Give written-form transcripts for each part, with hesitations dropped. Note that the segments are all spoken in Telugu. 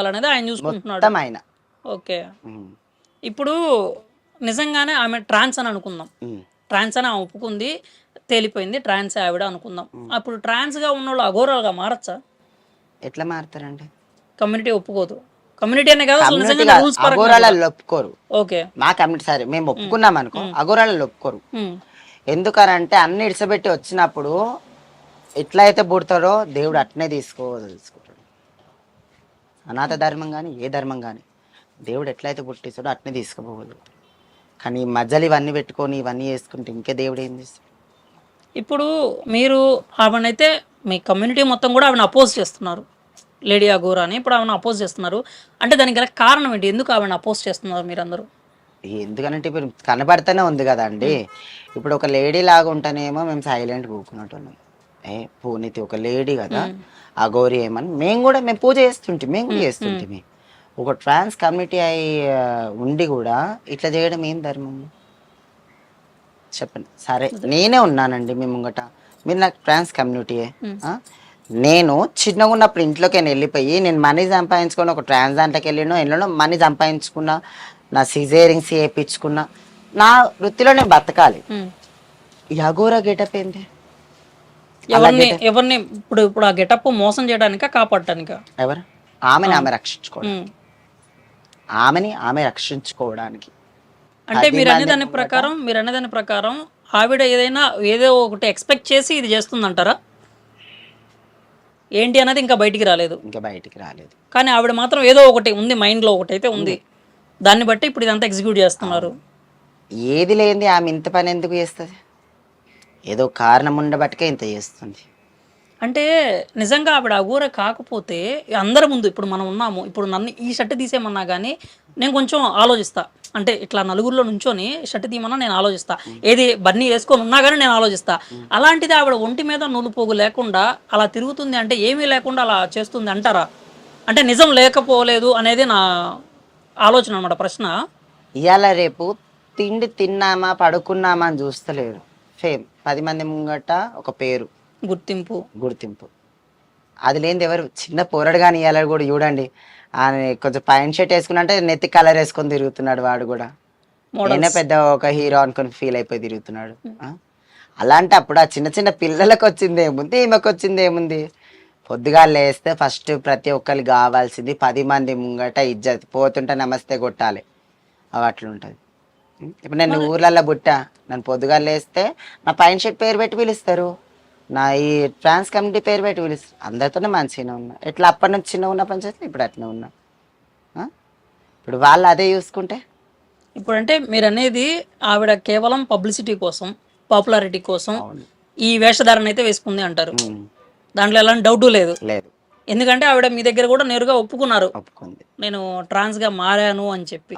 అనేది ఆయన చూసుకుంటున్నాడు. మొత్తం ఆయన. ఓకే. ఉమ్, ఇప్పుడు నిజంగానే ఆమె ట్రాన్స్ అని అనుకుందాం. ఉమ్, ట్రాన్స్ అని ఆమె ఒప్పుకుంది, తేలిపోయింది ట్రాన్స్ ఆవిడ అనుకుందాం. అప్పుడు ట్రాన్స్గా ఉన్నోళ్ళు అఘోరాలుగా మారచ్చా? ఎట్లా మారుతారండి? కమ్యూనిటీ ఒప్పుకోదు. కమ్యూనిటీ అనే కాదు, అసలు కమ్యూనిటీ నిజంగా రూల్స్ పరంగా కూడా. అఘోరాలలో ఒప్పుకోరు. ఓకే. మా కమ్యూనిటీ సరే మేము ఒప్పుకున్నాం అనుకో, అఘోరాలలో ఒప్పుకోరు. ఉమ్, ఎందుకనంటే అన్ని ఇడిసబెట్టి వచ్చినప్పుడు ఎట్లా అయితే పుడతారో దేవుడు అట్నే తీసుకుంటాడు. అనాథ ధర్మం కానీ ఏ ధర్మం కానీ దేవుడు ఎట్లయితే పుట్టిస్తాడో అట్నే తీసుకుపోగలుగుతాడు. కానీ ఈ మధ్యలో ఇవన్నీ పెట్టుకొని ఇవన్నీ చేసుకుంటే ఇంకే దేవుడు ఏం చేస్తాడు? ఇప్పుడు మీరు ఆవిడనైతే మీ కమ్యూనిటీ మొత్తం కూడా ఆవిడని అపోజ్ చేస్తున్నారు, లేడీ అఘోరా అని. ఇప్పుడు ఆవిడని అపోజ్ చేస్తున్నారు అంటే దానికి గల కారణం ఏంటి? ఎందుకు ఆవిడని అపోజ్ చేస్తున్నారు మీరందరూ? ఎందుకనంటే ఇప్పుడు కనబడుతూనే ఉంది కదండి. ఇప్పుడు ఒక లేడీ లాగా ఉంటేనేమో మేము సైలెంట్ కూకున్నట్టున్నాం. పూనితి ఒక లేడీ కదా, ఆ గౌరీ ఏమని మేము పూజ చేస్తుంటే మేము కూడా చేస్తుంటే ఒక ట్రాన్స్ కమ్యూనిటీ అయి ఉండి కూడా ఇట్లా చేయడం ఏం ధర్మం చెప్పండి? సరే నేనే ఉన్నానండి మీ ముంగట, మీరు నాకు ట్రాన్స్ కమ్యూనిటీయే. నేను చిన్నగా ఉన్నప్పుడు ఇంట్లోకి వెళ్ళిపోయి నేను మనీ సంపాదించుకొని ఒక ట్రాన్స్ దాంట్లోకి వెళ్ళినో ఎన్నో మనీ సంపాదించుకున్నా, నా సిజేరింగ్స్ చేయించుకున్నా, నా వృత్తిలో నేను బతకాలి. ఈ అఘోరా గెటప్ ఏంటి? ఎవరిని ఇప్పుడు ఇప్పుడు ఆ గెటప్ మోసం చేయడానికా కాపాడటానికా? ఎవరు? ఆమెని ఆమె రక్షించుకోవడం, ఆమె రక్షించుకోవడానికి. అంటే మీరు అనేదాని ప్రకారం ఆవిడ ఏదో ఒకటి ఎక్స్పెక్ట్ చేసి ఇది చేస్తుందంటారా? ఏంటి అనేది ఇంకా బయటికి రాలేదు. కానీ ఆవిడ మాత్రం ఏదో ఒకటి ఉంది, మైండ్లో ఒకటి అయితే ఉంది. దాన్ని బట్టి ఇప్పుడు ఇదంతా ఎగ్జిక్యూట్ చేస్తున్నారు. ఏది లేనిది ఆమె ఇంత పని ఎందుకు చేస్తుంది? ఏదో కారణం ఉండబట్టికే ఇంత చేస్తుంది. అంటే నిజంగా ఆవిడ అఘోర కాకపోతే అందరి ముందు ఇప్పుడు మనం ఉన్నాము, ఇప్పుడు నన్ను ఈ షర్ట్ తీసేయమన్నా కానీ నేను కొంచెం ఆలోచిస్తా. అంటే ఇట్లా నలుగురిలో నుంచొని షర్ట్ తీయమన్నా నేను ఆలోచిస్తా, ఏది బన్నీ వేసుకొని ఉన్నా కానీ నేను ఆలోచిస్తా. అలాంటిది ఆవిడ ఒంటి మీద నూలుపోగు లేకుండా అలా తిరుగుతుంది అంటే, ఏమీ లేకుండా అలా చేస్తుంది అంటారా? అంటే నిజం లేకపోలేదు అనేది నా ఆలోచన అనమాట, ప్రశ్న. ఇవాళ రేపు తిండి తిన్నామా పడుకున్నామా అని చూస్తలేరు. ఫేమ్ 10 మంది ముంగట ఒక పేరు, గుర్తింపు. అది లేనిది ఎవరు? చిన్న పోరడు కానీ ఇవాళ కూడా చూడండి, ఆయన కొంచెం పైన షర్ట్ వేసుకున్నంటే నెత్తి కలర్ వేసుకొని తిరుగుతున్నాడు. వాడు కూడా నేనే పెద్ద ఒక హీరో అనుకొని ఫీల్ అయిపోయి తిరుగుతున్నాడు. అలాంటి అప్పుడు ఆ చిన్న చిన్న పిల్లలకు వచ్చింది ఏముంది, ఈమెకు వచ్చింది ఏముంది? పొద్దుగా లేస్తే ఫస్ట్ ప్రతి ఒక్కరికి కావాల్సింది 10 మంది ముంగట ఇజ్జత్, పోతుంటే నమస్తే కొట్టాలి. అవి అట్లుంటుంది. ఇప్పుడు నేను ఊర్లలో బుట్టా, నన్ను పొద్దుగా లేస్తే నా పైన షర్ట్ పేరు పెట్టి పిలుస్తారు, నా ఈ ట్రాన్స్ కమ్యూనిటీ పేరు పెట్టి పిలుస్తారు. అందరితోనే మంచిగానే ఉన్నా. ఎట్లా అప్పటి నుంచి చిన్న ఉన్న పని చేస్తే ఇప్పుడు అట్నే ఉన్నా. ఇప్పుడు వాళ్ళు అదే చూసుకుంటే ఇప్పుడు అంటే మీరు అనేది ఆవిడ కేవలం పబ్లిసిటీ కోసం, పాపులారిటీ కోసం ఈ వేషధారణ అయితే వేసుకుంది అంటారు. దాంట్లో ఎలాంటి డౌట్ లేదు. ఎందుకంటే ఆవిడ మీ దగ్గర కూడా నేరుగా ఒప్పుకున్నారు, నేను ట్రాన్స్గా మారాను అని చెప్పి.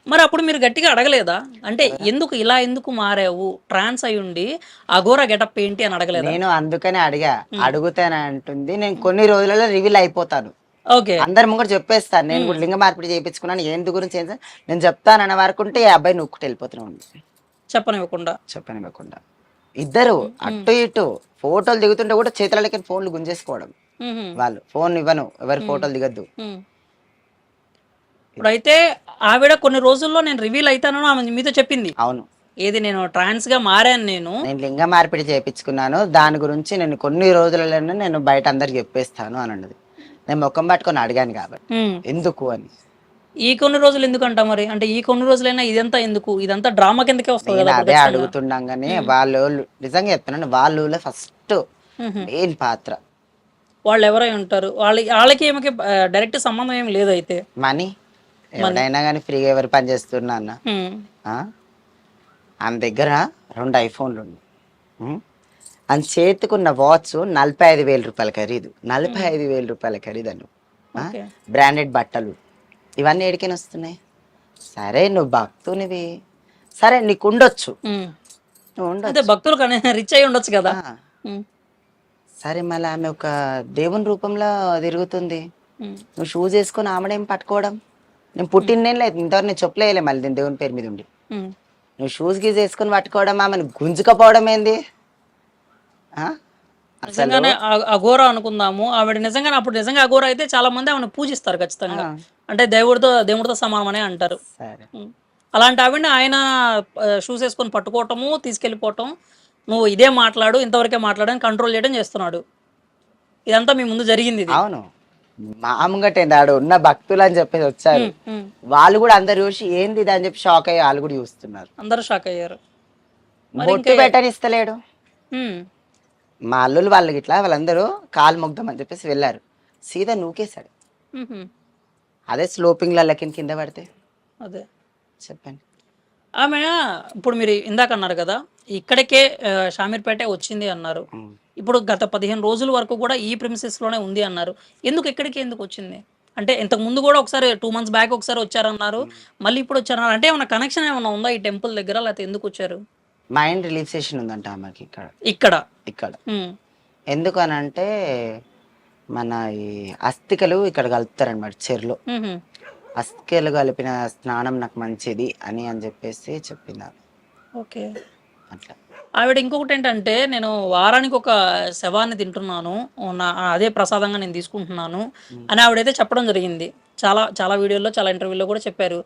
మరి అప్పుడు మీరు గట్టిగా అడగలేదా? అంటే ఎందుకు మారావు, ట్రాన్స్ అయి ఉండి అఘోరా గెటప్ ఏంటి అని అడగలేదు? నేను అందుకనే అడుగుతానే అంటుంది. నేను కొన్ని రోజులలో రివీల్ అయిపోతాను. ఓకే, అందరి ముంగట చెప్పేస్తాను. నేను కూడా లింగ మార్పిడి చేయించుకున్నాను, ఏంటి గురించి నేను చెప్తానన్న వరకుంటే ఈ అబ్బాయి నొక్కుటి వెళ్ళిపోతున్నాను. చెప్పనివ్వకుండా ఇద్దరు అటు ఇటు ఫోటోలు దిగుతుంటే కూడా చేతులకి ఫోన్లు గుంజేసుకోవడం. వాళ్ళు ఫోన్ ఇవ్వను, ఎవరి ఫోటోలు దిగద్దు. ఇప్పుడైతే ఆవిడ కొన్ని రోజుల్లో నేను రివీల్ అవుతానని ఆమె మీతో చెప్పింది. అవును. ఏది నేను ట్రాన్స్ గా మారాను, నేను లింగ మార్పిడి చేయించుకున్నాను, దాని గురించి నేను కొన్ని రోజులలోనే నేను బయట అందరికి చెప్పేస్తాను అని అన్నది. నేను ముఖం పట్టుకొని అడిగాను కాబట్టి ఎందుకు అని. ఈ కొన్ని రోజులు ఎందుకంటా మరి? అంటే ఈ కొన్ని రోజులైనా ఇదంతా ఎందుకు? ఇదంతా డ్రామా కిందకే వస్తుంది కదా. అదే అడుగుతుండగానే వాళ్ళు నిజంగా చెప్తున్నాను, వాళ్ళు ఫస్ట్ మెయిన్ పాత్ర. వాళ్ళు ఎవరై ఉంటారు? వాళ్ళకి ఏమకి డైరెక్ట్ సంబంధం ఏమి లేదు. అయితే మనీ ఎవరైనా కానీ ఫ్రీగా ఎవరు పని చేస్తున్నా అన్న, ఆమె దగ్గర 2 ఐఫోన్లు ఉన్నాయి. అని చేతికున్న వాచ్ 45,000 రూపాయల ఖరీదు. 45,000 రూపాయల ఖరీదను. బ్రాండెడ్ బట్టలు ఇవన్నీ ఎడికైనా వస్తున్నాయి. సరే నువ్వు భక్తునివి, సరే నీకు ఉండొచ్చు, భక్తులు రిచ్ అయి ఉండొచ్చు కదా. సరే మళ్ళీ ఆమె ఒక దేవుని రూపంలో తిరుగుతుంది. నువ్వు షూస్ వేసుకొని ఆమెడేం పట్టుకోవడం? నేను పుట్టిన్నేం లేదు ఇంతవరకు నేను చెప్పలేయలే. మళ్ళీ నేను దేవుని పేరు మీద ఉండి నువ్వు షూస్ గీజ్ వేసుకొని పట్టుకోవడం, ఆమెను గుంజుకపోవడం ఏంది? నిజంగానే అఘోర అనుకుందాము. ఆవిడ నిజంగానే అప్పుడు నిజంగా అఘోర అయితే చాలా మంది ఆమెను పూజిస్తారు ఖచ్చితంగా. అంటే దేవుడితో సమానమనే అంటారు. సరే. అలాంటి ఆవిడని ఆయన షూస్ వేసుకొని పట్టుకోవటము, తీసుకెళ్ళిపోవటం, నువ్వు ఇదే మాట్లాడు, ఇంతవరకే మాట్లాడని కంట్రోల్ చేయడం చేస్తున్నాడు. ఇదంతా మీ ముందు జరిగింది ఇది. అవును, మామూలుగా ఆడు ఉన్న భక్తులు అని చెప్పేసి వచ్చారు. వాళ్ళు కూడా అందరు చూసి ఏంది ఇది అని చెప్పి షాక్ అయ్యి వాళ్ళు కూడా చూస్తున్నారు. అందరూ షాక్ అయ్యారు. బొట్టు పెట్టనిస్తలేడు. మా అల్లులు వాళ్ళు ఇట్లా వాళ్ళందరూ కాలు మొగ్దామని చెప్పేసి వెళ్ళారు, సీదా నూకేశాడు. అదే స్లోపింగ్ లెక్కన కింద పడితే అదే చెప్పండి. ఆమె ఇప్పుడు మీరు ఇందాక అన్నారు కదా, ఇక్కడికే షామీర్పేట వచ్చింది అన్నారు. ఇప్పుడు గత 15 రోజుల వరకు కూడా ఈ ప్రిమిసెస్లోనే ఉంది అన్నారు. ఎందుకు వచ్చింది? అంటే ఇంతకు ముందు కూడా ఒకసారి 2 months బ్యాక్ ఒకసారి వచ్చారన్నారు, మళ్ళీ ఇప్పుడు వచ్చారన్నారు. అంటే ఏమన్నా కనెక్షన్ ఏమన్నా ఉందా ఈ టెంపుల్ దగ్గర, లేకపోతే ఎందుకు వచ్చారు? మైండ్ రిలీఫ్ సెషన్ ఉందంట ఆమెకి ఇక్కడ. ఎందుకు అని అంటే మన ఈ అస్థికలు ఇక్కడ కలుపుతారనమాట చెరులో. అస్థికలు కలిపిన స్నానం నాకు మంచిది అని చెప్పేసి చెప్పినారు. ఓకే, అట్లా. ఆవిడ ఇంకొకటి ఏంటంటే, నేను వారానికి ఒక శవాన్ని తింటున్నాను, అదే ప్రసాదంగా నేను తీసుకుంటున్నాను అని ఆవిడైతే చెప్పడం జరిగింది. చాలా చాలా వీడియోల్లో, చాలా ఇంటర్వ్యూలో కూడా చెప్పారు.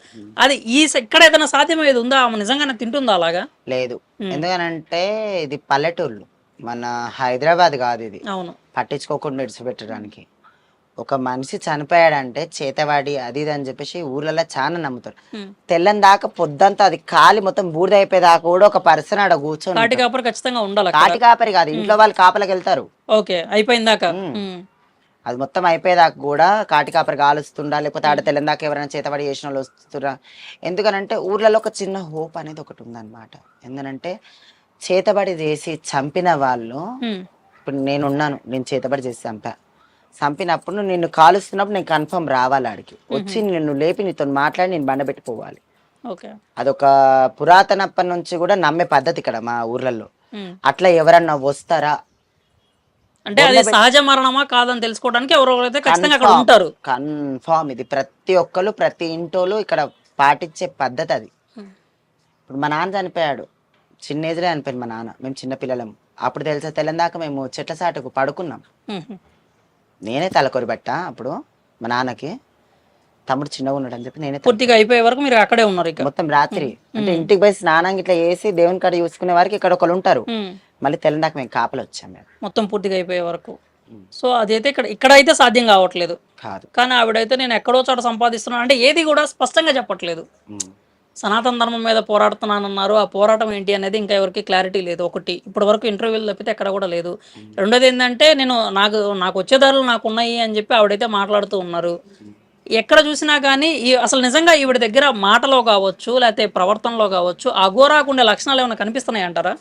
అది ఇక్కడ ఏదైనా సాధ్యమయ్యేది ఉందా? ఆమె నిజంగానే తింటుందా అలాగా? లేదు, ఎందుకనంటే ఇది పల్లెటూళ్ళు, మన హైదరాబాద్ కాదు ఇది. అవును, పట్టించుకోకుండా విడిచిపెట్టడానికి. ఒక మనిషి చనిపోయాడంటే చేతవాడి అది ఇది అని చెప్పేసి ఊర్లలో చాలా నమ్ముతారు. తెల్లని దాకా పొద్దంతా అది కాలి మొత్తం బూడిద అయిపోయేదాకా కూడా ఒక పర్సన్ ఆడ కూర్చొని కాటి కాపరి ఖచ్చితంగా ఉండాలి. కాటి కాపరి కాదు, ఇంట్లో వాళ్ళు కాపలకు వెళ్తారు. ఓకే, అయిపోయిందాక అది మొత్తం అయిపోయేదాకా కూడా కాటి కాపరి కాలుస్తుండా, లేకపోతే ఆడ తెల్లని దాకా ఎవరైనా చేతవాడి చేసిన వాళ్ళు వస్తురా. ఎందుకనంటే ఊర్లలో ఒక చిన్న హోప్ అనేది ఒకటి ఉందన్నమాట. ఎందుకంటే చేతబడి చేసి చంపిన వాళ్ళు, ఇప్పుడు నేనున్నాను, నేను చేతబడి చేసి చంపినప్పుడు నిన్ను కాలుస్తున్నప్పుడు నేను కన్ఫర్మ్ రావాలి ఆడికి, వచ్చి నిన్ను లేపి నీతో మాట్లాడి నేను బండబెట్టిపోవాలి. అదొక పురాతనప్పటి నుంచి కూడా నమ్మే పద్ధతి ఇక్కడ మా ఊర్లలో. అట్లా ఎవరన్నా వస్తారా అంటే అది సహజ మరణమా కాదని తెలుసుకోవడానికి ఎవరైతే ఖచ్చితంగా అక్కడ ఉంటారు. కన్ఫర్మ్ ఇది ప్రతి ఒక్కరు ప్రతి ఇంటోళ్ళు ఇక్కడ పాటించే పద్ధతి అది. ఇప్పుడు మా నాన్న చనిపోయాడు, చిన్న ఏజ్లో చనిపోయింది మా నాన్న. మేము చిన్న పిల్లలం అప్పుడు తెలుసా, తెల్లందాక మేము చెట్ల సాటుకు పడుకున్నాం. నేనే తలకొరిబట్ట అప్పుడు మా నాన్నకి, తమ్ముడు చిన్నగా ఉన్నాడు అని చెప్పి నేనే పూర్తిగా అయిపోయే వరకు మీరు అక్కడే ఉన్నారు. మొత్తం రాత్రి అంటే ఇంటికి పోయి స్నానం ఇట్లా వేసి దేవుని కాడ చూసుకునే వరకు ఇక్కడ ఒకళ్ళు ఉంటారు. మళ్ళీ తెల్లందాక మేము కాపలు వచ్చాం మేము మొత్తం పూర్తిగా అయిపోయే వరకు. సో అదైతే ఇక్కడ అయితే సాధ్యం కావట్లేదు కాదు. కానీ ఆవిడైతే నేను ఎక్కడో చోట సంపాదిస్తున్నాను అంటే ఏది కూడా స్పష్టంగా చెప్పట్లేదు. సనాతన ధర్మం మీద పోరాడుతున్నానన్నారు, ఆ పోరాటం ఏంటి అనేది ఇంకా ఎవరికి క్లారిటీ లేదు. ఒకటి, ఇప్పటి వరకు ఇంటర్వ్యూలు తప్పితే ఎక్కడ కూడా లేదు. రెండోది ఏంటంటే, నాకు వచ్చే ధరలు నాకు ఉన్నాయి అని చెప్పి ఆవిడైతే మాట్లాడుతూ ఉన్నారు. ఎక్కడ చూసినా కానీ అసలు నిజంగా ఈవిడ దగ్గర మాటలో కావచ్చు, లేకపోతే ప్రవర్తనలో కావచ్చు, అఘోరాకు ఉండే లక్షణాలు ఏమైనా కనిపిస్తున్నాయి అంటారా?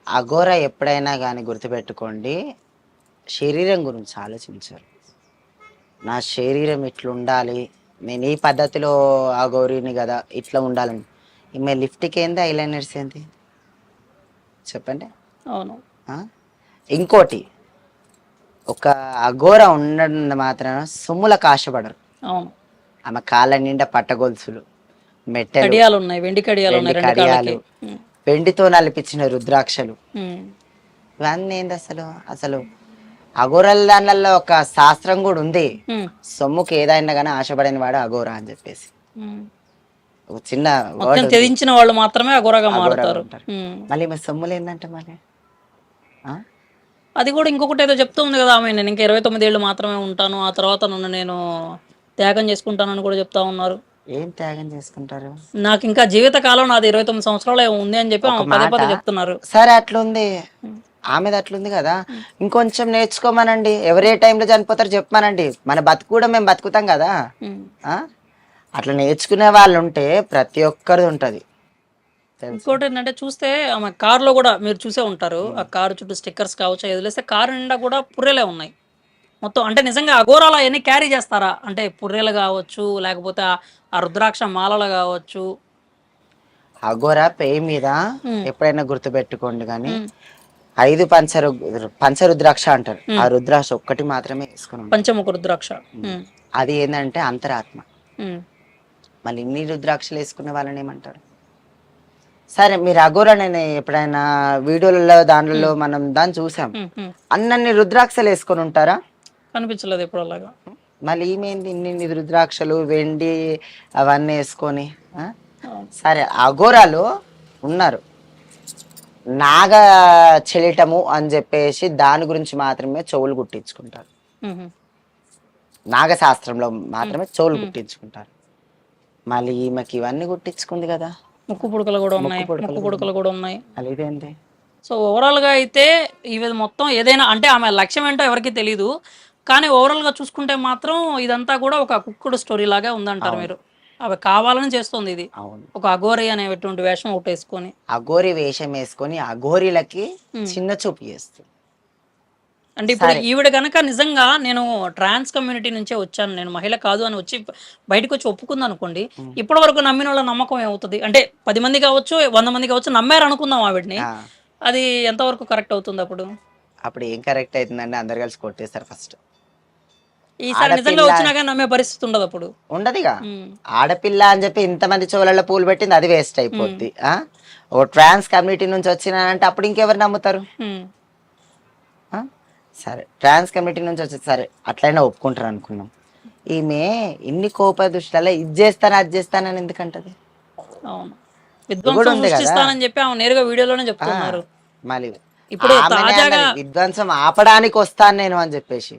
అఘోరా ఎప్పుడైనా కానీ గుర్తుపెట్టుకోండి, శరీరం గురించి ఆలోచించారు. నా శరీరం ఇట్లుండాలి, నేను ఈ పద్ధతిలో ఆ గౌరీని కదా ఇట్లా ఉండాలని. ఈమె లిఫ్ట్కి ఏంది, ఐలైనర్స్ ఏంది చెప్పండి. అవును. ఇంకోటి, ఒక అఘోర ఉండడం మాత్రం సొమ్ములకు ఆశపడరు. అవును. ఆమె కాళ్ళ నిండా పట్టగొలుసులు, మెట్టెలు, కడియాలు ఉన్నాయి, వెండి కడియాలు, వెండితో నలిపించిన రుద్రాక్షలు, ఇవన్నీ ఏంది అసలు అఘోరల దానిలో ఒక శాస్త్రం కూడా ఉంది. సొమ్ముకి ఏదైనా కానీ ఆశపడిన వాడు అఘోర అని చెప్పేసి ఒక చిన్న తెదించిన వాళ్ళు మాత్రమే అఘోరగా మారుతారు. మళ్ళీ మా సొమ్ములు ఏంటంటే మళ్ళీ అది కూడా ఇంకొకటి ఏదో చెప్తుంది కదా ఆమె, నేను ఇంకా 29 ఏళ్ళు మాత్రమే ఉంటాను, ఆ తర్వాత నన్ను నేను త్యాగం చేసుకుంటానని కూడా చెప్తా ఉన్నారు. ఏం త్యాగం చేసుకుంటారు? నాకు ఇంకా జీవిత కాలం నాది 29 సంవత్సరాలు ఉంది అని చెప్పి పదే పదే చెప్తున్నారు. సరే అట్లుంది, ఆమెది అట్లుంది కదా, ఇంకొంచెం నేర్చుకోమనండి. ఎవరే టైంలో చనిపోతారు చెప్పమనండి, మన బతుకు కూడా మేము బతుకుతాం కదా. అట్లా నేర్చుకునే వాళ్ళు ఉంటే ప్రతి ఒక్కరిది ఉంటది. ఇంకోటి ఏంటంటే, చూస్తే ఆమె కారులో కూడా మీరు చూసే ఉంటారు, ఆ కారు చుట్టూ స్టిక్కర్స్ కావచ్చు, వదిలేస్తే కారు నిండా కూడా పుర్రెలే ఉన్నాయి మొత్తం. అంటే నిజంగా అఘోరాలు అవన్నీ క్యారీ చేస్తారా? అంటే పుర్రెలు కావచ్చు, లేకపోతే ఆ రుద్రాక్ష మాలలు కావచ్చు. అఘోరా పేరు మీద ఎప్పుడైనా గుర్తుపెట్టుకోండి కానీ 5 పంచరుద్రాక్ష అంటారు. ఆ రుద్రాక్ష ఒక్కటి మాత్రమే వేసుకున్నాం, పంచముఖ రుద్రాక్ష. అది ఏంటంటే అంతరాత్మ. మళ్ళీ ఇన్ని రుద్రాక్షలు వేసుకునే వాళ్ళని ఏమంటారు? సరే మీరు అఘోరా నేను ఎప్పుడైనా వీడియోలలో దాంట్లో మనం దాన్ని చూసాం. అన్నన్ని రుద్రాక్షలు వేసుకొని ఉంటారా? కనిపించలేదు ఎప్పుడు అలాగా. మళ్ళీ ఈమెంది ఇన్ని రుద్రాక్షలు వెండి అవన్నీ వేసుకొని సరే అఘోరాలు ఉన్నారు. నాగ చెలిటము అని చెప్పేసి దాని గురించి మాత్రమే చెవులు కుట్టించుకుంటారు. నాగశాస్త్రంలో మాత్రమే చెవులు కుట్టించుకుంటారు. మళ్ళీ ఈమెకి ఇవన్నీ కుట్టించుకుంది కదా, ముక్కు పుడకలు కూడా ఉన్నాయి, ముక్కు పుడకలు కూడా ఉన్నాయి. మళ్ళీ ఇదేంటి? సో ఓవరాల్గా అయితే ఇవి మొత్తం ఏదైనా అంటే ఆమె లక్ష్యం ఏంటో ఎవరికి తెలియదు, కానీ ఓవరాల్గా చూసుకుంటే మాత్రం ఇదంతా కూడా ఒక కుక్కుడు స్టోరీ లాగా ఉందంటారు మీరు. అవి కావాలని చేస్తుంది ఇది. అవును, ఒక అఘోరి అనేటువంటి వేషం ఒకటి వేసుకొని, అఘోరి వేషం వేసుకొని అఘోరీలకి చిన్న చూపు చేస్తుంది. అంటే ఇప్పుడు ఈవిడ కనుక నిజంగా నేను ట్రాన్స్ కమ్యూనిటీ నుంచే వచ్చాను, నేను మహిళ కాదు అని వచ్చి బయటకు వచ్చి ఒప్పుకుంది అనుకోండి, ఇప్పటి వరకు నమ్మిన వాళ్ళ నమ్మకం ఏమవుతుంది? అంటే 10 మంది కావచ్చు, 100 మంది కావచ్చు, నమ్మారు అనుకుందాం ఆవిడని, అది ఎంతవరకు కరెక్ట్ అవుతుంది? అప్పుడు ఏం కరెక్ట్ అవుతుందండి? అందరు కలిసి కొట్టేస్తారు ఫస్ట్. ఈసారి నిజంగా వచ్చినా కానీ నమ్మే పరిస్థితి ఉండదు అప్పుడు. ఉండదుగా. ఆడపిల్ల అని చెప్పి ఇంతమంది చెవులలో పూలు పెట్టింది, అది వేస్ట్ అయిపోద్ది. ఓ ట్రాన్స్ కమ్యూనిటీ నుంచి వచ్చినానంటే అప్పుడు ఇంకెవరు నమ్ముతారు? సరే ట్రాన్స్ కమ్యూనిటీ నుంచి వచ్చి సరే అట్లయినా ఒప్పుకుంటారు అనుకున్నాం. ఈమె ఇన్ని కోప దృష్టిలో ఇది చేస్తాను అది చేస్తానని ఎందుకంటది? అవును, విధ్వంసం సృష్టిస్తానని చెప్పి ఆమె నేరుగా వీడియోలోనే చెప్తున్నారు. మళ్ళీ ఇప్పుడు తాజాగా విధ్వంసం ఆపడానికి వస్తాను నేను అని చెప్పేసి,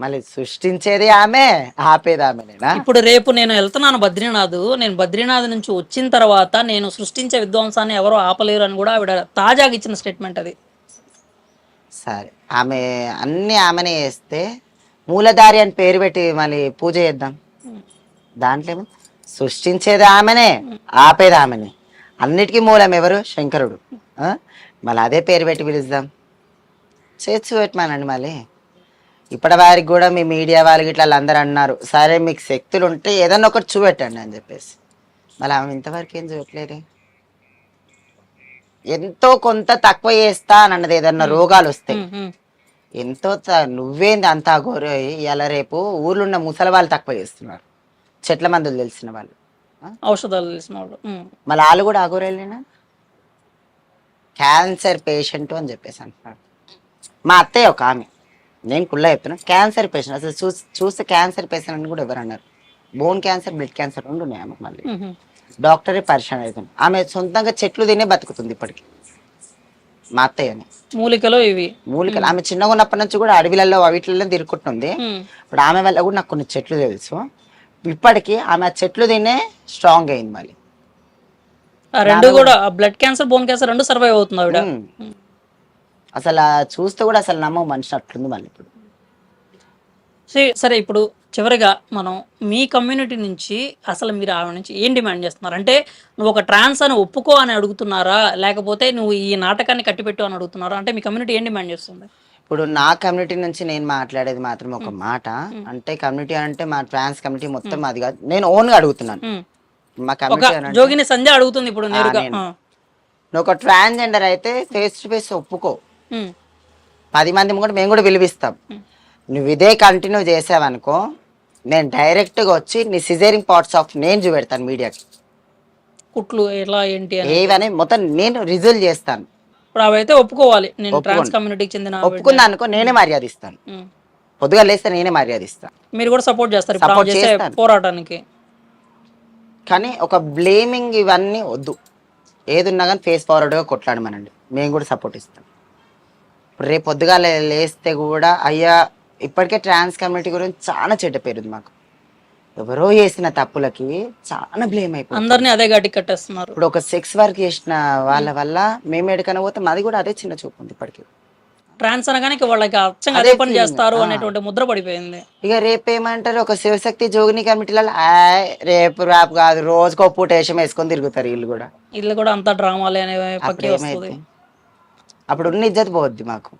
మళ్ళీ సృష్టించేది ఆమె, ఆపేది ఆమెనేనా? ఇప్పుడు రేపు నేను వెళ్తున్నాను బద్రీనాథ్, నేను బద్రీనాథ్ నుంచి వచ్చిన తర్వాత నేను సృష్టించే విధ్వంసాన్ని ఎవరో ఆపలేరు అని కూడా ఆవిడ తాజాగా ఇచ్చిన స్టేట్మెంట్ అది. సరే ఆమె అన్ని ఆమెనే చేస్తే మూలధారి అని పేరు పెట్టి మళ్ళీ పూజ చేద్దాం. దాంట్లో ఏమో సృష్టించేది ఆమెనే, ఆపేది ఆమెనే, అన్నిటికీ మూలం ఎవరు? శంకరుడు. మళ్ళీ అదే పేరు పెట్టి పిలుద్దాం, చేర్చి పెట్టమానండి. మళ్ళీ ఇప్పటి వారికి కూడా మీ మీడియా వాళ్ళకి ఇట్లా అందరూ అన్నారు, సరే మీకు శక్తులు ఉంటే ఏదన్నా ఒకటి చూపెట్టండి అని చెప్పేసి, మళ్ళీ ఆమె ఇంతవరకు ఏం చూడట్లేదే. ఎంతో కొంత తక్కువ చేస్తా అని అన్నది, ఏదన్నా రోగాలు వస్తాయి ఎంతో నువ్వేంది అంతా గోరు. ఇలా రేపు ఊర్లో ఉన్న ముసలి వాళ్ళు తక్కువ చేస్తున్నారు, చెట్ల మందులు తెలిసిన వాళ్ళు, ఔషధాలు తెలిసిన వాళ్ళు, మళ్ళీ వాళ్ళు కూడా అఘోరేలేనా? క్యాన్సర్ పేషెంట్ అని చెప్పేసి అంటున్నారు. మా అత్తయ్య ఒక ఆమె, నేను కుళ్ళ చెప్తున్నా, క్యాన్సర్ పేషెంట్. అసలు చూస్తే క్యాన్సర్ పేషెంట్ అని కూడా ఎవరు అన్నారు. బోన్ క్యాన్సర్, బ్లడ్ క్యాన్సర్ రెండు ఉన్నాయి ఆమె. మళ్ళీ డాక్టరే పరిచయం అవుతుంది. ఆమె సొంతంగా చెట్లు తినే బతుకుతుంది ఇప్పటికి. మా అత్తయ్యని మూలికలు ఇవి మూలికలు ఆమె చిన్నగా ఉన్నప్పటి నుంచి కూడా అడవిలలో వీటిలలో తిరుగుకుంటుంది. ఇప్పుడు ఆమె వల్ల కూడా నాకు కొన్ని చెట్లు తెలుసు. ఇప్పటికీ ఆమె చెట్లు తినే స్ట్రాంగ్ అయింది. మళ్ళీ రెండు కూడా బ్లడ్ క్యాన్సర్, బోన్ క్యాన్సర్ రెండు సర్వైవ్ అవుతుంది ఆవిడ. అసలు చూస్తే కూడా అసలు నమ్మకం మనిషి అట్లుంది. మళ్ళీ ఇప్పుడు సరే, ఇప్పుడు చివరిగా మనం మీ కమ్యూనిటీ నుంచి అసలు మీరు ఆవిడ నుంచి ఏం డిమాండ్ చేస్తున్నారు? అంటే నువ్వు ఒక ట్రాన్స్ అని ఒప్పుకో అని అడుగుతున్నారా, లేకపోతే నువ్వు ఈ నాటకాన్ని కట్టిపెట్టు అని అడుగుతున్నారా? అంటే మీ కమ్యూనిటీ ఏం డిమాండ్ చేస్తుంది? ఇప్పుడు నా కమ్యూనిటీ నుంచి నేను మాట్లాడేది మాత్రం ఒక మాట, అంటే కమ్యూనిటీ అంటే మా ట్రాన్స్ కమ్యూనిటీ మొత్తం అది కాదు, నేను ఓన్గా అడుగుతున్నాను. మా కమ్యూనిటీ జోగిని సంధ్య అడుగుతుంది ఇప్పుడు నేరుగా, నువ్వు ఒక ట్రాన్స్జెండర్ అయితే ఫేస్ టు ఫేస్ ఒప్పుకో, 10 మంది కూడా మేము కూడా విలువిస్తాం. నువ్వు ఇదే కంటిన్యూ చేసావనుకో, నేను డైరెక్ట్గా వచ్చి నీ సిజేరింగ్ పార్ట్స్ ఆఫ్ నేను చూపెడతాను మీడియాకి, కుట్లు ఎలా ఏంటి ఏవని మొత్తం నేను రిజల్ట్ చేస్తాను. ఇప్పుడు అవైతే ఒప్పుకోవాలి. నేను ట్రాన్స్ కమ్యూనిటీకి చెందిన ఒప్పుకున్నా అనుకో, నేనే మర్యాద ఇస్తాను. పొద్దుగా లేస్తే నేనే మర్యాద ఇస్తాను. మీరు కూడా సపోర్ట్ చేస్తారు సపోర్ట్ చేసే పోరాటానికి. కానీ ఒక బ్లేమింగ్ ఇవన్నీ వద్దు, ఏది ఉన్నా కానీ ఫేస్ ఫార్వర్డ్గా కొట్లాడమనండి, మేము కూడా సపోర్ట్ ఇస్తాం. ఇప్పుడు రేపు పొద్దుగా లేస్తే కూడా అయ్యా ఇప్పటికే ట్రాన్స్ కమ్యూనిటీ గురించి చాలా చెడ్డ పేరుంది మాకు, ఎవరో చేసిన తప్పులకి చాలా బ్లేమ్ అయిపోయింది, అందరినీ అదే గట్టి కట్టేస్తున్నారు. ఇప్పుడు ఒక సెక్స్ వర్క్ చేసిన వాళ్ళ వల్ల మేము ఎక్కడికైనా పోతాం, అది కూడా అదే చిన్న చూపు ఉంది ఇప్పటికి. ట్రాన్స్ అనగానే వాళ్ళకి అచ్చంగా అదే పని చేస్తారు అనేటువంటి ముద్ర పడిపోయింది. ఇక రేపు ఏమంటారు, ఒక శివశక్తి జోగిని కమిటీలలో రేపు ర్యాప్ కాదు రోజుకో పూట వేషం వేసుకొని తిరుగుతారు వీళ్ళు కూడా. వీళ్ళు కూడా అంతా డ్రామాలే అనే పక్కి వస్తుంది. అప్పుడు ఉన్న ఇజ్జత్ పోద్ది మాకు.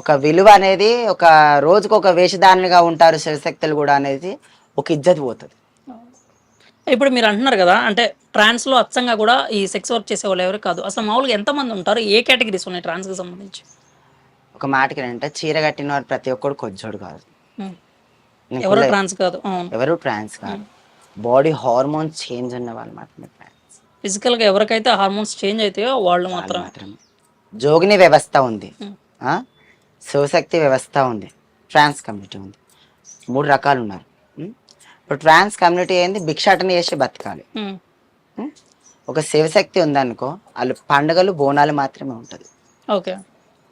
ఒక విలువ అనేది, ఒక రోజుకు ఒక వేషధారణగా ఉంటారు శివశక్తులు కూడా అనేది ఒక ఇజ్జత్ పోతుంది. ఇప్పుడు మీరు అంటున్నారు కదా, అంటే ట్రాన్స్ లో అచ్చంగా కూడా ఈ సెక్స్ వర్క్ చేసే వాళ్ళు ఎవరు కాదు, అసలు మామూలుగా ఎంతమంది ఉంటారు, ఏ కేటగిరీస్ ఉన్నాయి ట్రాన్స్ కి సంబంధించి? ఒక మాటకి అంటే చీర కట్టిన వారు ప్రతి ఒక్కడు కొజ్జోడు కాదు, ఎవరు ట్రాన్స్ కాదు, ఎవరు ట్రాన్స్ కాదు, బాడీ హార్మోన్స్ చేంజ్ ఉన్న వాళ్ళు మాత్రమే ట్రాన్స్. ఫిజికల్గా ఎవరికైతే హార్మోన్స్ చేంజ్ అవుతాయో వాళ్ళు మాత్రం మాత్రమే. జోగిని వ్యవస్థ ఉంది, ఆ? శివశక్తి వ్యవస్థ ఉంది, ట్రాన్స్ కమ్యూనిటీ ఉంది. 3 రకాలు ఉన్నారు. ఉం? ఇప్పుడు ట్రాన్స్ కమ్యూనిటీ ఏంది, భిక్షాటన చేసి బతకాలి. ఉం? ఒక శివశక్తి ఉందనుకో, వాళ్ళు పండుగలు బోనాలు మాత్రమే ఉంటుంది. ఓకే,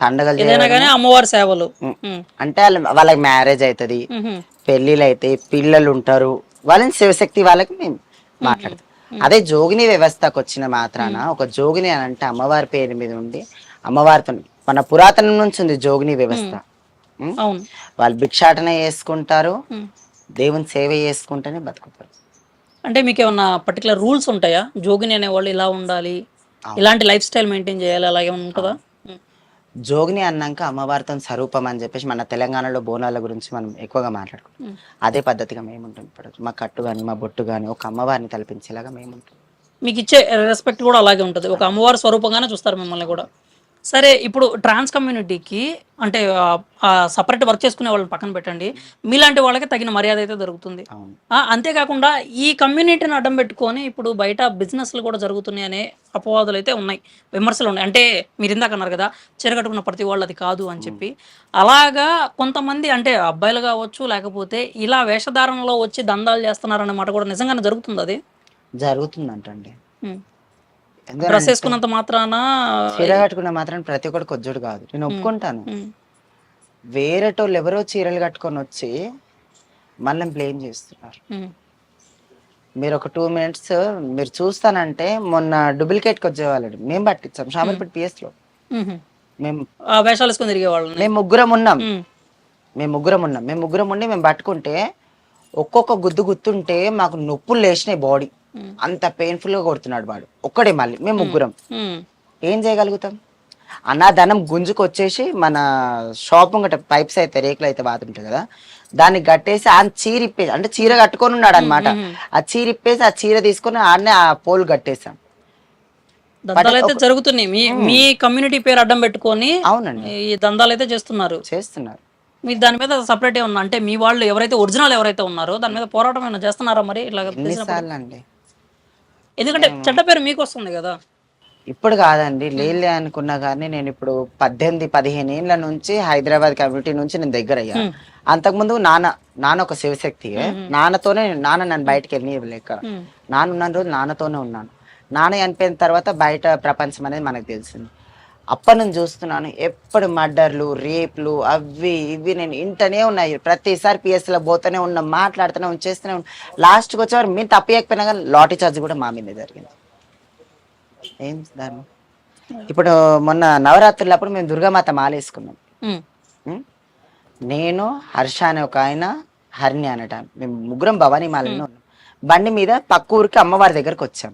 పండుగలు ఏదైనా కానీ అమ్మవారి సేవలు. అంటే వాళ్ళకి మ్యారేజ్ అవుతుంది, పెళ్ళిళ్ళు అయితే పిల్లలు ఉంటారు, వాళ్ళని శివశక్తి వాళ్ళకి మేము మాట్లాడతాం. అదే జోగిని వ్యవస్థకు వచ్చిన మాత్రాన, ఒక జోగిని అని అంటే అమ్మవారి పేరు మీద ఉండి అమ్మవారితో మన పురాతనం నుంచి ఉంది జోగిని వ్యవస్థ. అవును, వాళ్ళు భిక్షాటన చేసుకుంటారు, దేవుని సేవ చేసుకుంటేనే బతుకుతారు. అంటే మీకు ఏమన్నా పర్టికులర్ రూల్స్ ఉంటాయా? జోగిని అనేవాళ్ళు ఇలా ఉండాలి, ఇలాంటి లైఫ్ స్టైల్ మెయింటైన్ చేయాలి, అలాగే ఉంటుందా? జోగిని అన్నాక అమ్మవారితో స్వరూపం అని చెప్పేసి మన తెలంగాణలో బోనాల గురించి మనం ఎక్కువగా మాట్లాడుకుంటాం. అదే పద్ధతిగా మేము ఉంటాం. ఇప్పుడు మా కట్టు కానీ మా బొట్టు కానీ ఒక అమ్మవారిని తలపించేలాగా మేము ఉంటాం. మీకు ఇచ్చే రెస్పెక్ట్ కూడా అలాగే ఉంటుంది, ఒక అమ్మవారి స్వరూపంగానే చూస్తారు మిమ్మల్ని కూడా. సరే, ఇప్పుడు ట్రాన్స్ కమ్యూనిటీకి అంటే సపరేట్ వర్క్ చేసుకునే వాళ్ళని పక్కన పెట్టండి, మీలాంటి వాళ్ళకి తగిన మర్యాద అయితే దొరుకుతుంది. అంతేకాకుండా ఈ కమ్యూనిటీని అడ్డం పెట్టుకొని ఇప్పుడు బయట బిజినెస్లు కూడా జరుగుతున్నాయి అనే అపవాదులు అయితే ఉన్నాయి, విమర్శలు ఉన్నాయి. అంటే మీరు ఇందాక అన్నారు కదా, చీర కట్టుకున్న ప్రతి వాళ్ళు అది కాదు అని చెప్పి. అలాగా కొంతమంది అంటే అబ్బాయిలు కావచ్చు, లేకపోతే ఇలా వేషధారణలో వచ్చి దందాలు చేస్తున్నారు అనే మాట కూడా నిజంగానే జరుగుతుంది. అది జరుగుతుందంటండి. డ్రెస్ వేసుకున్నంత మాత్రాన, చీర కట్టుకున్న మాత్రం ప్రతి ఒక్కటి కొజ్జుడు కాదు, నేను ఒప్పుకుంటాను. వేరేటోళ్ళు ఎవరో చీరలు కట్టుకొని వచ్చి మనల్ని బ్లేమ్ చేస్తున్నారు. మీరు ఒక 2 minutes మీరు చూస్తానంటే, మొన్న డూప్లికేట్కి వచ్చేవాళ్ళు మేము పట్టించాం షామర్పేట PS లో. మేము వేషాలు వేసుకొని తిరిగేవాళ్ళు. మేము ముగ్గురం ఉన్నాం. మేము ముగ్గురం ఉండి మేము పట్టుకుంటే ఒక్కొక్క గుద్దు గుర్తుంటే మాకు నొప్పులు లేచినాయి బాడీ, అంత పెయిన్ఫుల్ గా కొడుతున్నాడు వాడు ఒక్కడే. మళ్ళీ మేము ముగ్గురం ఏం చేయగలుగుతాం? అనాదనం గుంజుకొచ్చేసి మన షాప్ గట్ట పైప్స్ అయితే రేకులు అయితే బాతుంటాయి కదా, దాన్ని కట్టేసి ఆ చీర ఇప్పేసి, అంటే చీర కట్టుకొని ఉన్నాడు అనమాట, ఆ చీర ఇప్పేసి ఆ చీర తీసుకొని ఆడనే ఆ పోల్ కట్టేసాం. దందాలు అయితే జరుగుతున్నాయి, మీ కమ్యూనిటీ పేరు అడ్డం పెట్టుకొని. అవునండి, ఈ దందాలు అయితే చేస్తున్నారు. మీరు దాని మీద సపరేట్ ఏమన్నా అంటే మీ వాళ్ళు ఎవరైతే ఒరిజినల్ ఎవరైతే ఉన్నారో దాని మీద పోరాటం ఏమైనా చేస్తున్నారా మరి? ఇలాగ అండి, ఎందుకంటే చెడ్డ పేరు మీకు వస్తుంది కదా. ఇప్పుడు కాదండి, లేలే అనుకున్నా కానీ నేను ఇప్పుడు 18-15 ఏళ్ళ నుంచి హైదరాబాద్ కమ్యూనిటీ నుంచి నేను దగ్గర అయ్యా. అంతకుముందు నాన్న ఒక శివశక్తి, నాన్న నన్ను బయటకు వెళ్ళలేక, నాన్న ఉన్న రోజు నాన్నతోనే ఉన్నాను. నాన్న చనిపోయిన తర్వాత బయట ప్రపంచం అనేది మనకు తెలిసింది. అప్పటి నుంచి చూస్తున్నాను, ఎప్పుడు మర్డర్లు, రేప్లు, అవి ఇవి నేను ఇంటనే ఉన్నాయి. ప్రతిసారి PS లో పోతూనే ఉన్నాం, మాట్లాడుతూనే చేస్తూనే ఉన్నాం. లాస్ట్కి వచ్చేవారు మేము తప్పకపోయినా కానీ లాటరీ చార్జ్ కూడా మా మీద జరిగింది. ఏం దాన్ని ఇప్పుడు మొన్న నవరాత్రులప్పుడు మేము దుర్గామాత మాలేసుకున్నాం. నేను, హర్ష అనే ఒక ఆయన, హరిణి అనట, మేము ముగ్గురం భవానీ మాలలో ఉన్నాం. బండి మీద పక్క ఊరికి అమ్మవారి దగ్గరకు వచ్చాం.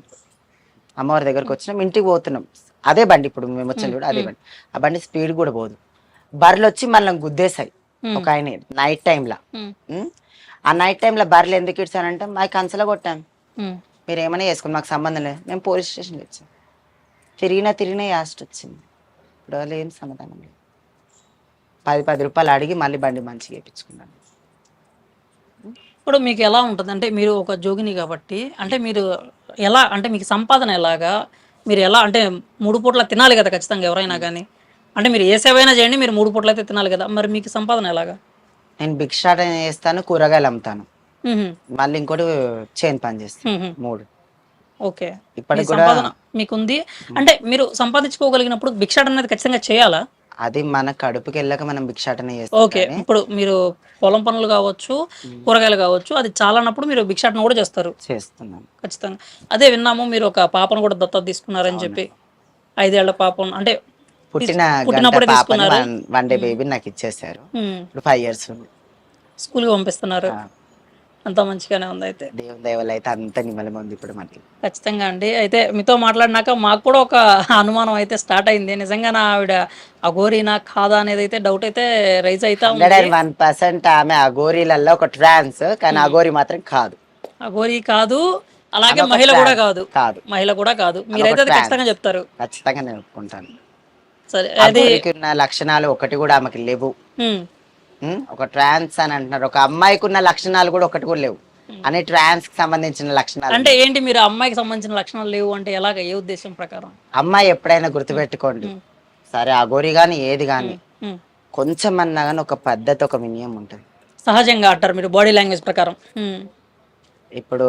ఇంటికి పోతున్నాం, అదే బండి ఇప్పుడు మేము వచ్చాం కూడా అదే బండి. ఆ బండి స్పీడ్ కూడా పోదు. బర్రెలు వచ్చి మనల్ని గుద్దేశాయి ఒక ఆయన నైట్ టైంలో. ఆ నైట్ టైంలో బర్రెలు ఎందుకు ఇచ్చానంటే మాకు కంచలో కొట్టాం, మీరు ఏమైనా చేసుకోండి మాకు సంబంధం లేదు. మేము పోలీస్ స్టేషన్కి వచ్చాం. తిరిగినా యాస్ట్ వచ్చింది. ఇప్పుడు వాళ్ళు ఏం సమాధానం లేదు. 10 రూపాయలు అడిగి మళ్ళీ బండి మంచిగా వేయించుకున్నాను. ఇప్పుడు మీకు ఎలా ఉంటుంది అంటే, మీరు ఒక జోగిని కాబట్టి, అంటే మీరు ఎలా అంటే మీకు సంపాదన ఎలాగా, మీరు ఎలా అంటే 3 పూట్ల తినాలి కదా ఖచ్చితంగా ఎవరైనా కానీ. అంటే మీరు ఏ సేవైనా చేయండి, మీరు 3 పూట్ల అయితే తినాలి కదా, మరి మీకు సంపాదన ఎలాగా? నేను భిక్షాటన చేస్తాను, కూరగాయలు అమ్ముతాను, మళ్ళీ ఇంకోటి చేను పని చేస్తాను. 3. ఓకే, ఇప్పటికి సంపాదన మీకుంది. అంటే మీరు సంపాదించుకోగలిగినప్పుడు భిక్షాటన అనేది ఖచ్చితంగా చేయాలా? అది మన కడుపుకి వెళ్ళక మనం భిక్షాటన చేస్తాం. ఓకే, ఇప్పుడు మీరు పొలం పనులు కావచ్చు, కూరగాయలు కావచ్చు, అది చాలన్నప్పుడు మీరు భిక్షాటన కూడా చేస్తున్నాను ఖచ్చితంగా. అదే విన్నాము, మీరు ఒక పాపను కూడా దత్తత తీసుకున్నారని చెప్పి. 5 ఏళ్ల పాపను అంటే పుట్టినప్పుడే తీసుకున్నారు. 1 day బేబీ నాకు ఇచ్చేసారు. ఇప్పుడు 5 years ఉంది. స్కూల్కి పంపిస్తున్నారు. అంతా మంచిగానే ఉంది. అయితే దేవుని దయ వల్ల అయితే అంత నిమ్మలం ఉంది ఇప్పుడు మనకి. ఖచ్చితంగా అండి. అయితే మీతో మాట్లాడినాక మాకు కూడా ఒక అనుమానం అయితే స్టార్ట్ అయింది. నిజంగా నా ఆవిడ అఘోరీనా కాదా అనేది అయితే డౌట్ అయితే రైజ్ అవుతా ఉంది. 101% ఆమె అఘోరీలలో ఒక ట్రాన్స్, కానీ అఘోరీ మాత్రం కాదు. అఘోరీ కాదు, అలాగే మహిళ కూడా కాదు. మీరైతే అది ఖచ్చితంగా చెప్తారు. ఖచ్చితంగా నేను ఒప్పుకుంటాను. సరే, అది ఉన్న లక్షణాలు ఒకటి కూడా ఆమెకి లేవు. ఒక ట్రాన్స్ అని అంటున్నారు, ఒక అమ్మాయికి ఉన్న లక్షణాలు కూడా ఒకటి కూడా లేవు. అనే ట్రాన్స్ కి సంబంధించిన లక్షణాలు. అంటే ఏంటి మీరు అమ్మాయికి సంబంధించిన లక్షణాలు లేవు అంటే ఎలాగ, ఏ ఉద్దేశం ప్రకారం? అమ్మాయి ఎప్పుడైనా గుర్తుపెట్టుకోండి, సరే అఘోరి కానీ ఏది కానీ కొంచెం అన్నా కానీ ఒక పద్ధతి, ఒక మినియం ఉంటుంది. సహజంగా అంటారు మీరు, బాడీ లాంగ్వేజ్ ప్రకారం. ఇప్పుడు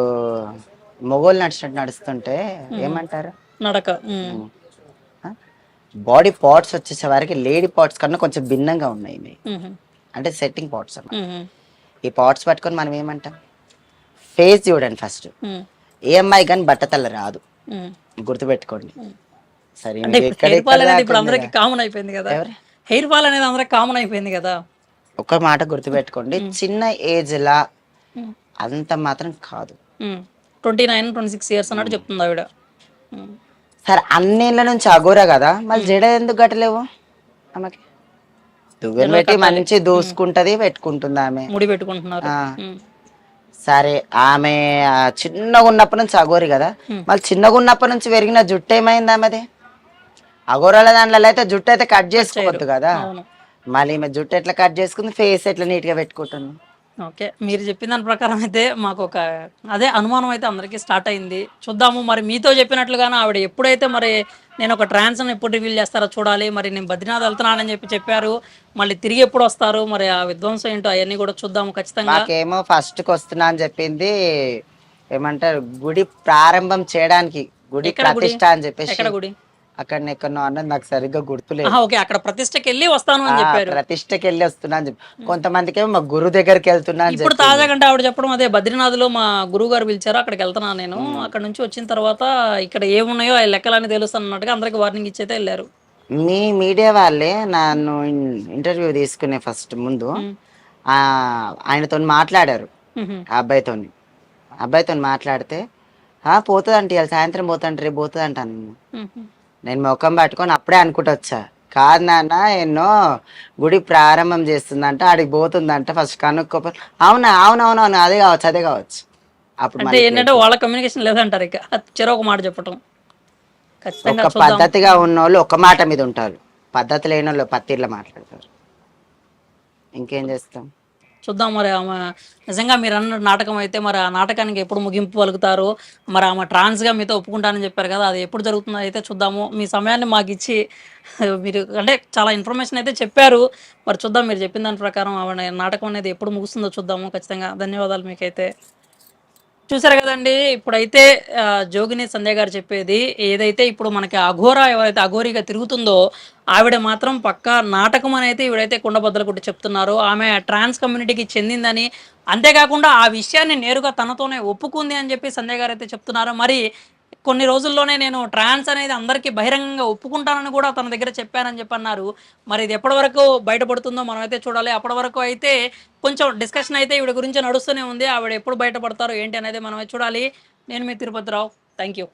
మొగోళ్ళు నడిచినట్టు నడుస్తుంటే ఏమంటారు? నడక. బాడీ పార్ట్స్ వచ్చేసే వారికి లేడీ పార్ట్స్ కన్నా కొంచెం భిన్నంగా ఉన్నాయి ఇవి. అంటే సెట్టింగ్ పార్ట్స్ అన్నమాట. ఈ పార్ట్స్ పట్టుకొని మనం ఏమంటాం? ఫేస్ చూడండి ఫస్ట్. ఏ అమ్మాయి కానీ బట్టతల రాదు, గుర్తుపెట్టుకోండి. సరే, హెయిర్ ఫాల్ అనేది ఇప్పుడు అందరికి కామన్ అయిపోయింది కదా. హెయిర్ ఫాల్ అనేది అందరికి కామన్ అయిపోయింది కదా. ఒక మాట గుర్తుపెట్టుకోండి, చిన్న ఏజ్ లా అంత మాత్రం కాదు. 29, 26 ఇయర్స్ అన్నట్టు చెప్తుంది ఆవిడ. సరే, అన్నేళ్ళ నుంచి అఘోరా కదా, మళ్ళీ జడ ఎందుకు కట్టలేవు ఆమెకి? దువ్వెన పెట్టి మంచి దూసుకుంటది, పెట్టుకుంటుంది ఆమె, ముడి పెట్టుకుంటున్నారు. సరే, ఆమె చిన్నగా ఉన్నప్పటి నుంచి అఘోరి కదా, మళ్ళీ చిన్నగా ఉన్నప్పటి నుంచి పెరిగిన జుట్టు ఏమైంది ఆమెది? అఘోరాల దాంట్లో అయితే జుట్టు అయితే కట్ చేసుకోవద్దు కదా, మళ్ళీ ఈమె జుట్టు ఎట్లా కట్ చేసుకుంది, ఫేస్ ఎట్లా నీట్ గా పెట్టుకుంటుంది. ఓకే, మీరు చెప్పిన దాని ప్రకారం అయితే మాకు ఒక అదే అనుమానం అయితే అందరికీ స్టార్ట్ అయింది. చూద్దాము మరి మీతో చెప్పినట్లుగానే ఆవిడ ఎప్పుడైతే మరి నేను ఒక ట్రాన్స్ అని ఎప్పుడు రివీల్ చేస్తారో చూడాలి. మరి నేను బద్రీనాథ్ వెళ్తున్నానని చెప్పారు, మళ్ళీ తిరిగి ఎప్పుడు వస్తారు, మరి ఆ విధ్వంసం ఏంటో అవన్నీ కూడా చూద్దాము ఖచ్చితంగా. నాకేమో ఫస్ట్ కి వస్తున్నా అని చెప్పింది, ఏమంటారు గుడి ప్రారంభం చేయడానికి, గుడి ప్రతిష్ట అని చెప్పేసి. ఎక్కడ గుడి? అక్కడ ఎక్కడో అన్నది నాకు సరిగ్గా గుర్తులేదు. ఓకే, అక్కడ ప్రతిష్టకి వెళ్ళి వస్తాను అని చెప్పారు. ప్రతిష్టకి వెళ్ళి వస్తున్నా అని చెప్పి, కొంతమందికి ఏమో మా గురు దగ్గరికి వెళ్తున్నా అని. ఇప్పుడు తాజాగా అంటే ఆవిడ చెప్పడం అదే, బద్రీనాథ్ లో మా గురువు గారు పిలిచారు, అక్కడికి వెళ్తున్నాను నేను. అక్కడ నుంచి వచ్చిన తర్వాత ఇక్కడ ఏమున్నాయో ఆ లెక్కలని తెలుస్తాను అన్నట్టుగా అందరికి వార్నింగ్ ఇచ్చైతే వెళ్ళారు. మీ మీడియా వాళ్ళే నన్ను ఇంటర్వ్యూ తీసుకునే ఫస్ట్ ముందు ఆయనతో మాట్లాడారు, ఆ అబ్బాయితో మాట్లాడితే పోతుందంటే ఇవాళ సాయంత్రం పోతాంట, రేపు పోతుంది అంటాను. నేను ముఖం పట్టుకొని అప్పుడే అనుకుంటూ వచ్చా, కాదు నాన్న ఎన్నో గుడి ప్రారంభం చేస్తుందంట, ఆడికి పోతుందంట, ఫస్ట్ కనుక్కోపో. అవునవునవును, అదే కావచ్చు. అప్పుడు అంటే ఏంటంటే వాళ్ళ కమ్యూనికేషన్ లేదంటారు, ఇక చెరో ఒక మాట చెప్పటం. ఒక పద్ధతిగా ఉన్న వాళ్ళు ఒక మాట మీద ఉంటారు, పద్ధతి లేని వాళ్ళు పత్తిర్లో మాట్లాడతారు. ఇంకేం చేస్తాం, చూద్దాం. మరి ఆమె నిజంగా మీరు అన్న నాటకం అయితే మరి ఆ నాటకానికి ఎప్పుడు ముగింపు పలుకుతారు, మరి ఆమె ట్రాన్స్గా మీతో ఒప్పుకుంటానని చెప్పారు కదా, అది ఎప్పుడు జరుగుతుందో అయితే చూద్దాము. మీ సమయాన్ని మాకు ఇచ్చి మీరు అంటే చాలా ఇన్ఫర్మేషన్ అయితే చెప్పారు, మరి చూద్దాం. మీరు చెప్పిన దాని ప్రకారం ఆమె నాటకం అనేది ఎప్పుడు ముగుస్తుందో చూద్దాము ఖచ్చితంగా. ధన్యవాదాలు మీకైతే. చూసారు కదండి, ఇప్పుడైతే జోగిని సంధ్య గారు చెప్పేది ఏదైతే ఇప్పుడు మనకి అఘోరా ఎవరైతే అఘోరిగా తిరుగుతుందో ఆవిడ మాత్రం పక్కా నాటకం అని అయితే ఈవిడైతే కుండబద్దలు కొట్టి చెప్తున్నారు. ఆమె ట్రాన్స్ కమ్యూనిటీకి చెందిందని, అంతేకాకుండా ఆ విషయాన్ని నేరుగా తనతోనే ఒప్పుకుంది అని చెప్పి సంధ్య గారు అయితే చెప్తున్నారు. మరి కొన్ని రోజుల్లోనే నేను ట్రాన్స్ అనేది అందరికీ బహిరంగంగా ఒప్పుకుంటానని కూడా తన దగ్గర చెప్పానని చెప్పి అన్నారు. మరి ఇది ఎప్పటి వరకు బయటపడుతుందో మనం అయితే చూడాలి. అప్పటి వరకు అయితే కొంచెం డిస్కషన్ అయితే ఈవిడ గురించి నడుస్తూనే ఉంది. ఆవిడ ఎప్పుడు బయటపడతారో ఏంటి అనేది మనం చూడాలి. నేను మీ తిరుపతిరావు, థ్యాంక్ యూ.